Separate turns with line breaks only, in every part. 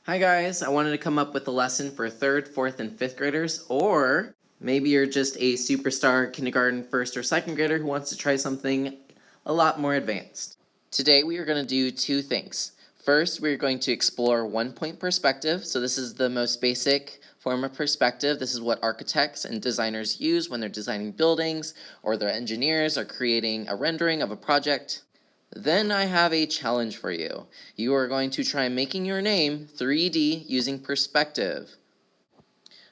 Hi guys, I wanted to come up with a lesson for 3rd, 4th, and 5th graders, or maybe you're just a superstar kindergarten 1st or 2nd grader who wants to try something a lot more advanced. Today we are going to do two things. First, we're going to explore one-point perspective. So this is the most basic form of perspective. This is what architects and designers use when they're designing buildings, or their engineers are creating a rendering of a project. Then I have a challenge for you. You are going to try making your name 3D using perspective.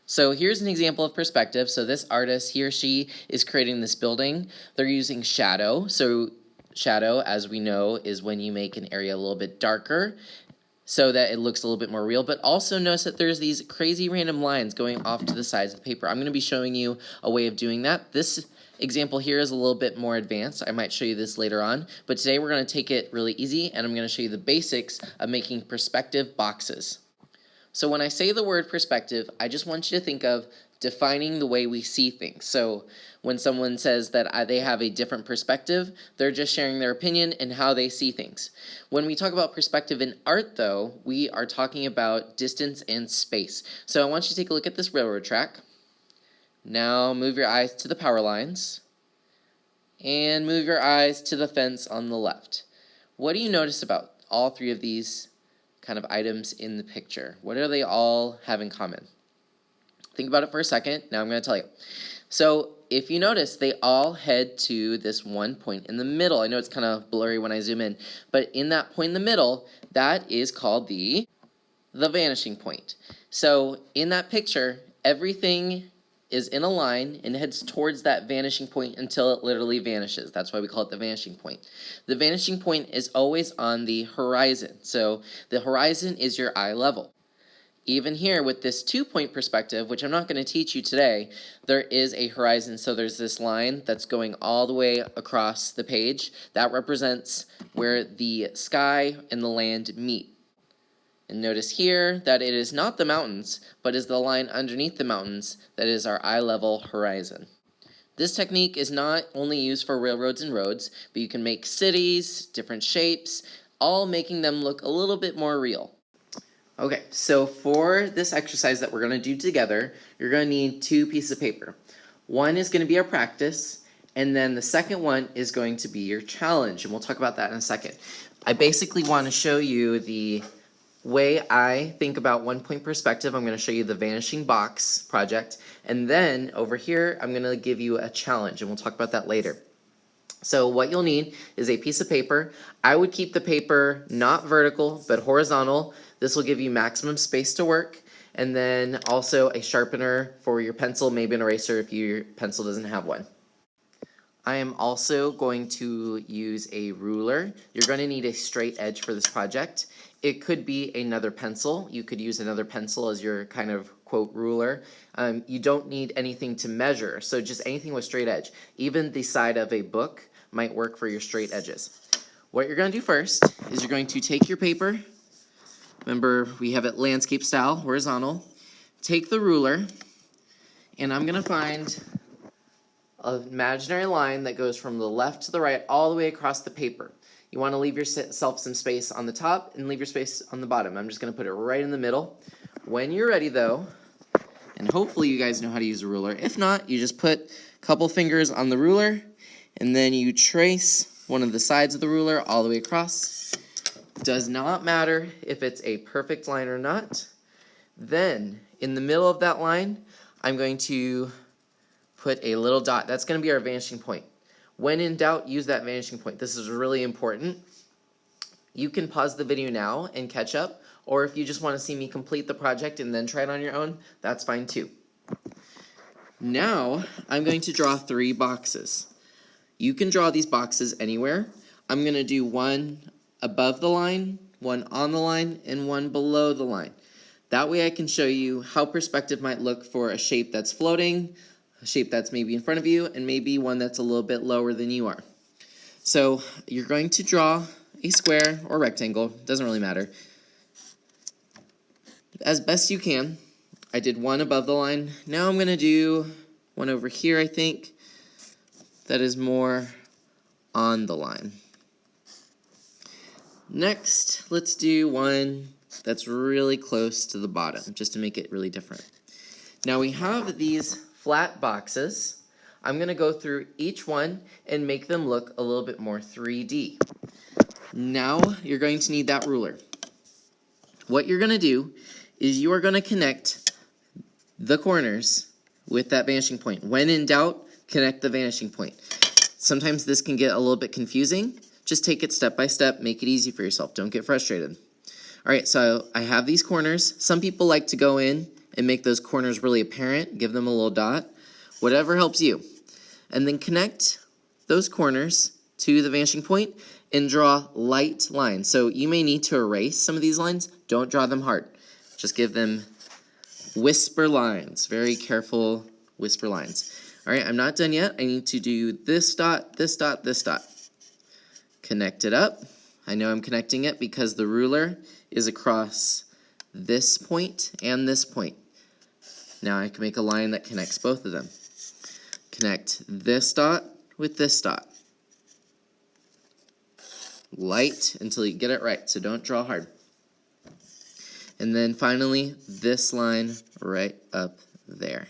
So here's an example of perspective. So this artist, he or she, is creating this building. They're using shadow. So shadow, as we know, is when you make an area a little bit darker so that it looks a little bit more real. But also notice that there's these crazy random lines going off to the sides of the paper. I'm going to be showing you a way of doing that. This example here is a little bit more advanced. I might show you this later on, but today we're going to take it really easy, and I'm going to show you the basics of making perspective boxes. So when I say the word perspective, I just want you to think of defining the way we see things. So when someone says that they have a different perspective, they're just sharing their opinion and how they see things. When we talk about perspective in art, though, we are talking about distance and space. So I want you to take a look at this railroad track. Now move your eyes to the power lines, and move your eyes to the fence on the left. What do you notice about all three of these kind of items in the picture? What do they all have in common? Think about it for a second. Now I'm going to tell you. So if you notice, they all head to this one point in the middle. I know it's kind of blurry when I zoom in, but in that point in the middle, that is called the vanishing point. So in that picture, everything is in a line and heads towards that vanishing point until it literally vanishes. That's why we call it the vanishing point. The vanishing point is always on the horizon. So the horizon is your eye level. Even here with this 2-point perspective, which I'm not going to teach you today, there is a horizon. So there's this line that's going all the way across the page. That represents where the sky and the land meet. And notice here that it is not the mountains, but is the line underneath the mountains that is our eye level horizon. This technique is not only used for railroads and roads, but you can make cities, different shapes, all making them look a little bit more real. Okay, so for this exercise that we're going to do together, you're going to need 2 pieces of paper. One is going to be our practice, and then the second one is going to be your challenge, and we'll talk about that in a second. I basically want to show you the way I think about 1-point perspective. I'm going to show you the vanishing box project, and then over here I'm going to give you a challenge, and we'll talk about that later. So what you'll need is a piece of paper. I would keep the paper not vertical but horizontal. This will give you maximum space to work, and then also a sharpener for your pencil, maybe an eraser if your pencil doesn't have one. I am also going to use a ruler. You're going to need a straight edge for this project. It could be another pencil. You could use another pencil as your kind of quote ruler. You don't need anything to measure, so just anything with straight edge. Even the side of a book might work for your straight edges. What you're going to do first is you're going to take your paper. Remember, we have it landscape style, horizontal. Take the ruler, and I'm going to find an imaginary line that goes from the left to the right all the way across the paper. You want to leave yourself some space on the top and leave your space on the bottom. I'm just going to put it right in the middle. When you're ready though, and hopefully you guys know how to use a ruler. If not, you just put a couple fingers on the ruler and then you trace one of the sides of the ruler all the way across. Does not matter if it's a perfect line or not. Then in the middle of that line, I'm going to put a little dot. That's going to be our vanishing point. When in doubt, use that vanishing point. This is really important. You can pause the video now and catch up, or if you just want to see me complete the project and then try it on your own, that's fine too. Now, I'm going to draw 3 boxes. You can draw these boxes anywhere. I'm going to do one above the line, one on the line, and one below the line. That way I can show you how perspective might look for a shape that's floating, a shape that's maybe in front of you, and maybe one that's a little bit lower than you are. So you're going to draw a square or rectangle, doesn't really matter, as best you can. I did one above the line. Now I'm going to do one over here, I think, that is more on the line. Next, let's do one that's really close to the bottom, just to make it really different. Now we have these flat boxes. I'm going to go through each one and make them look a little bit more 3D. Now you're going to need that ruler. What you're going to do is you are going to connect the corners with that vanishing point. When in doubt, connect the vanishing point. Sometimes this can get a little bit confusing. Just take it step by step, make it easy for yourself. Don't get frustrated. All right, so I have these corners. Some people like to go in and make those corners really apparent, give them a little dot, whatever helps you. And then connect those corners to the vanishing point and draw light lines. So you may need to erase some of these lines. Don't draw them hard. Just give them whisper lines, very careful whisper lines. All right, I'm not done yet. I need to do this dot, this dot, this dot. Connect it up. I know I'm connecting it because the ruler is across this point and this point. Now I can make a line that connects both of them. Connect this dot with this dot. Light until you get it right, so don't draw hard. And then finally, this line right up there.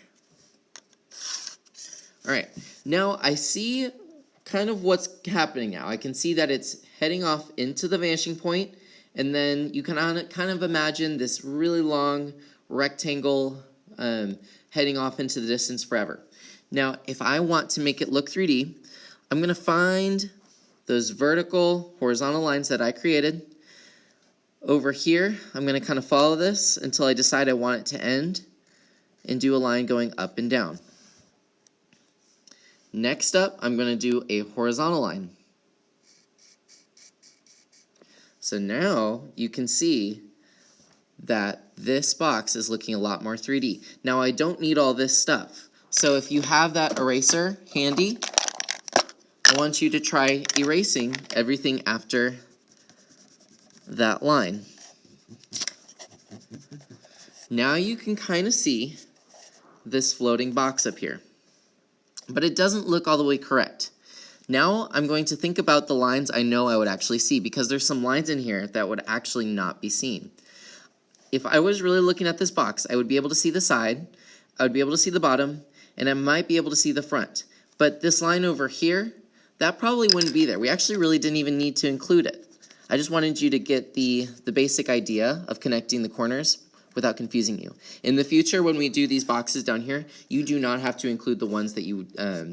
All right, now I see kind of what's happening now. I can see that it's heading off into the vanishing point, and then you can kind of imagine this really long rectangle heading off into the distance forever. Now, if I want to make it look 3D, I'm going to find those vertical, horizontal lines that I created. Over here, I'm going to kind of follow this until I decide I want it to end and do a line going up and down. Next up, I'm going to do a horizontal line. So now you can see that this box is looking a lot more 3D. Now I don't need all this stuff. So if you have that eraser handy, I want you to try erasing everything after that line. Now you can kind of see this floating box up here, but it doesn't look all the way correct. Now I'm going to think about the lines I know I would actually see, because there's some lines in here that would actually not be seen. If I was really looking at this box, I would be able to see the side, I would be able to see the bottom, and I might be able to see the front. But this line over here, that probably wouldn't be there. We actually really didn't even need to include it. I just wanted you to get the basic idea of connecting the corners without confusing you. In the future, when we do these boxes down here, you do not have to include the ones that you,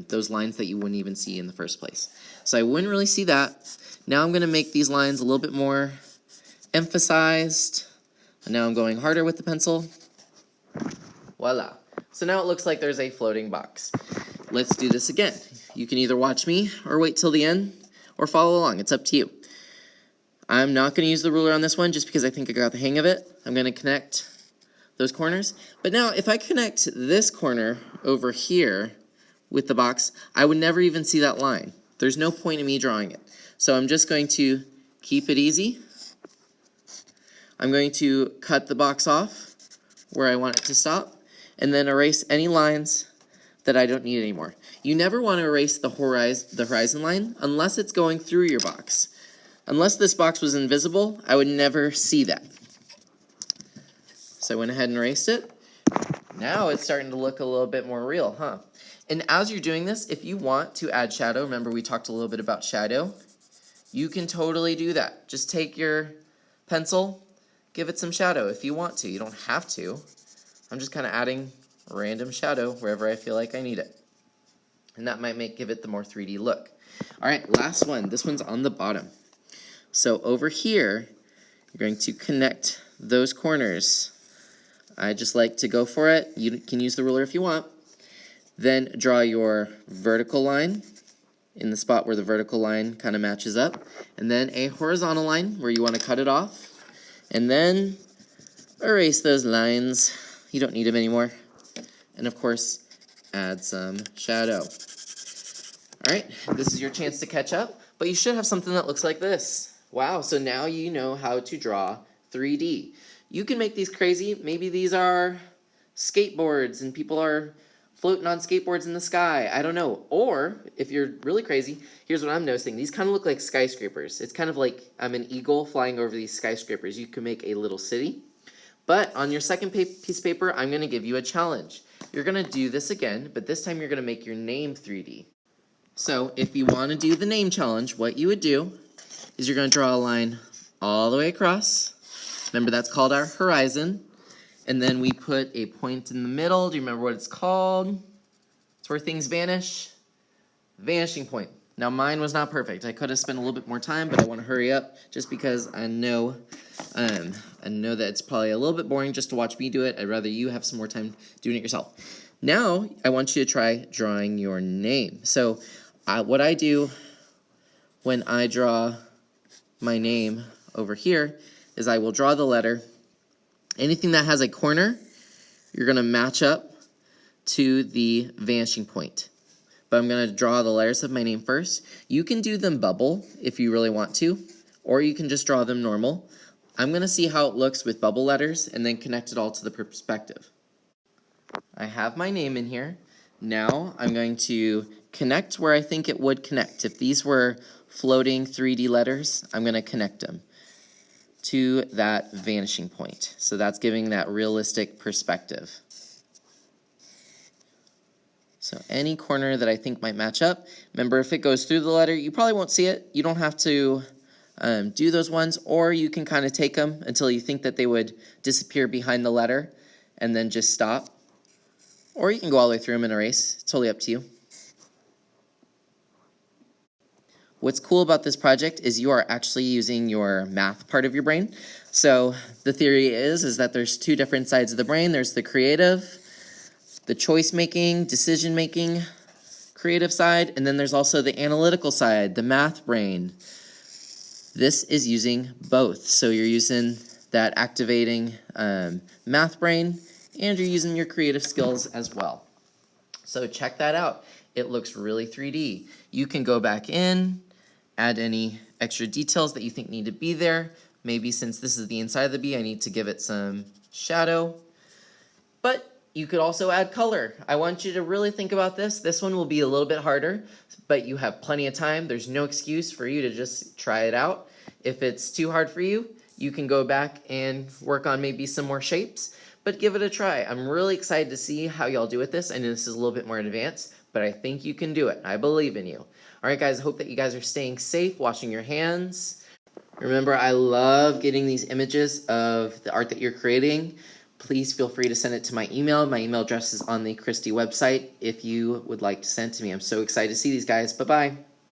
those lines that you wouldn't even see in the first place. So I wouldn't really see that. Now I'm going to make these lines a little bit more emphasized. And now I'm going harder with the pencil. Voila. So now it looks like there's a floating box. Let's do this again. You can either watch me or wait till the end or follow along. It's up to you. I'm not going to use the ruler on this one just because I think I got the hang of it. I'm going to connect those corners. But now if I connect this corner over here with the box, I would never even see that line. There's no point in me drawing it. So I'm just going to keep it easy. I'm going to cut the box off where I want it to stop, and then erase any lines that I don't need anymore. You never want to erase the horizon line unless it's going through your box. Unless this box was invisible, I would never see that. So I went ahead and erased it. Now it's starting to look a little bit more real, huh? And as you're doing this, if you want to add shadow, remember we talked a little bit about shadow, you can totally do that. Just take your pencil, give it some shadow if you want to. You don't have to. I'm just kind of adding random shadow wherever I feel like I need it. And that might give it the more 3D look. All right, last one. This one's on the bottom. So over here, you're going to connect those corners. I just like to go for it. You can use the ruler if you want. Then draw your vertical line in the spot where the vertical line kind of matches up. And then a horizontal line where you want to cut it off. And then erase those lines. You don't need them anymore. And of course, add some shadow. All right, this is your chance to catch up, but you should have something that looks like this. Wow, so now you know how to draw 3D. You can make these crazy. Maybe these are skateboards and people are floating on skateboards in the sky. I don't know. Or if you're really crazy, here's what I'm noticing. These kind of look like skyscrapers. It's kind of like I'm an eagle flying over these skyscrapers. You can make a little city. But on your second piece of paper, I'm going to give you a challenge. You're going to do this again, but this time you're going to make your name 3D. So if you want to do the name challenge, what you would do is you're going to draw a line all the way across. Remember, that's called our horizon. And then we put a point in the middle. Do you remember what it's called? It's where things vanish. Vanishing point. Now mine was not perfect. I could have spent a little bit more time, but I want to hurry up just because I know that it's probably a little bit boring just to watch me do it. I'd rather you have some more time doing it yourself. Now I want you to try drawing your name. So what I do when I draw my name over here is I will draw the letter. Anything that has a corner, you're going to match up to the vanishing point. But I'm going to draw the letters of my name first. You can do them bubble if you really want to, or you can just draw them normal. I'm going to see how it looks with bubble letters and then connect it all to the perspective. I have my name in here. Now I'm going to connect where I think it would connect. If these were floating 3D letters, I'm going to connect them to that vanishing point. So that's giving that realistic perspective. So any corner that I think might match up. Remember, if it goes through the letter, you probably won't see it. You don't have to do those ones, or you can kind of take them until you think that they would disappear behind the letter and then just stop. Or you can go all the way through them and erase. It's totally up to you. What's cool about this project is you are actually using your math part of your brain. So the theory is that there's two different sides of the brain. There's the creative, the choice-making, decision-making, creative side, and then there's also the analytical side, the math brain. This is using both. So you're using that activating math brain, and you're using your creative skills as well. So check that out. It looks really 3D. You can go back in, add any extra details that you think need to be there. Maybe since this is the inside of the bee, I need to give it some shadow. But you could also add color. I want you to really think about this. This one will be a little bit harder, but you have plenty of time. There's no excuse for you to just try it out. If it's too hard for you, you can go back and work on maybe some more shapes, but give it a try. I'm really excited to see how y'all do with this. I know this is a little bit more advanced, but I think you can do it. I believe in you. All right, guys, I hope that you guys are staying safe, washing your hands. Remember, I love getting these images of the art that you're creating. Please feel free to send it to my email. My email address is on the Christie website if you would like to send it to me. I'm so excited to see these guys. Bye-bye.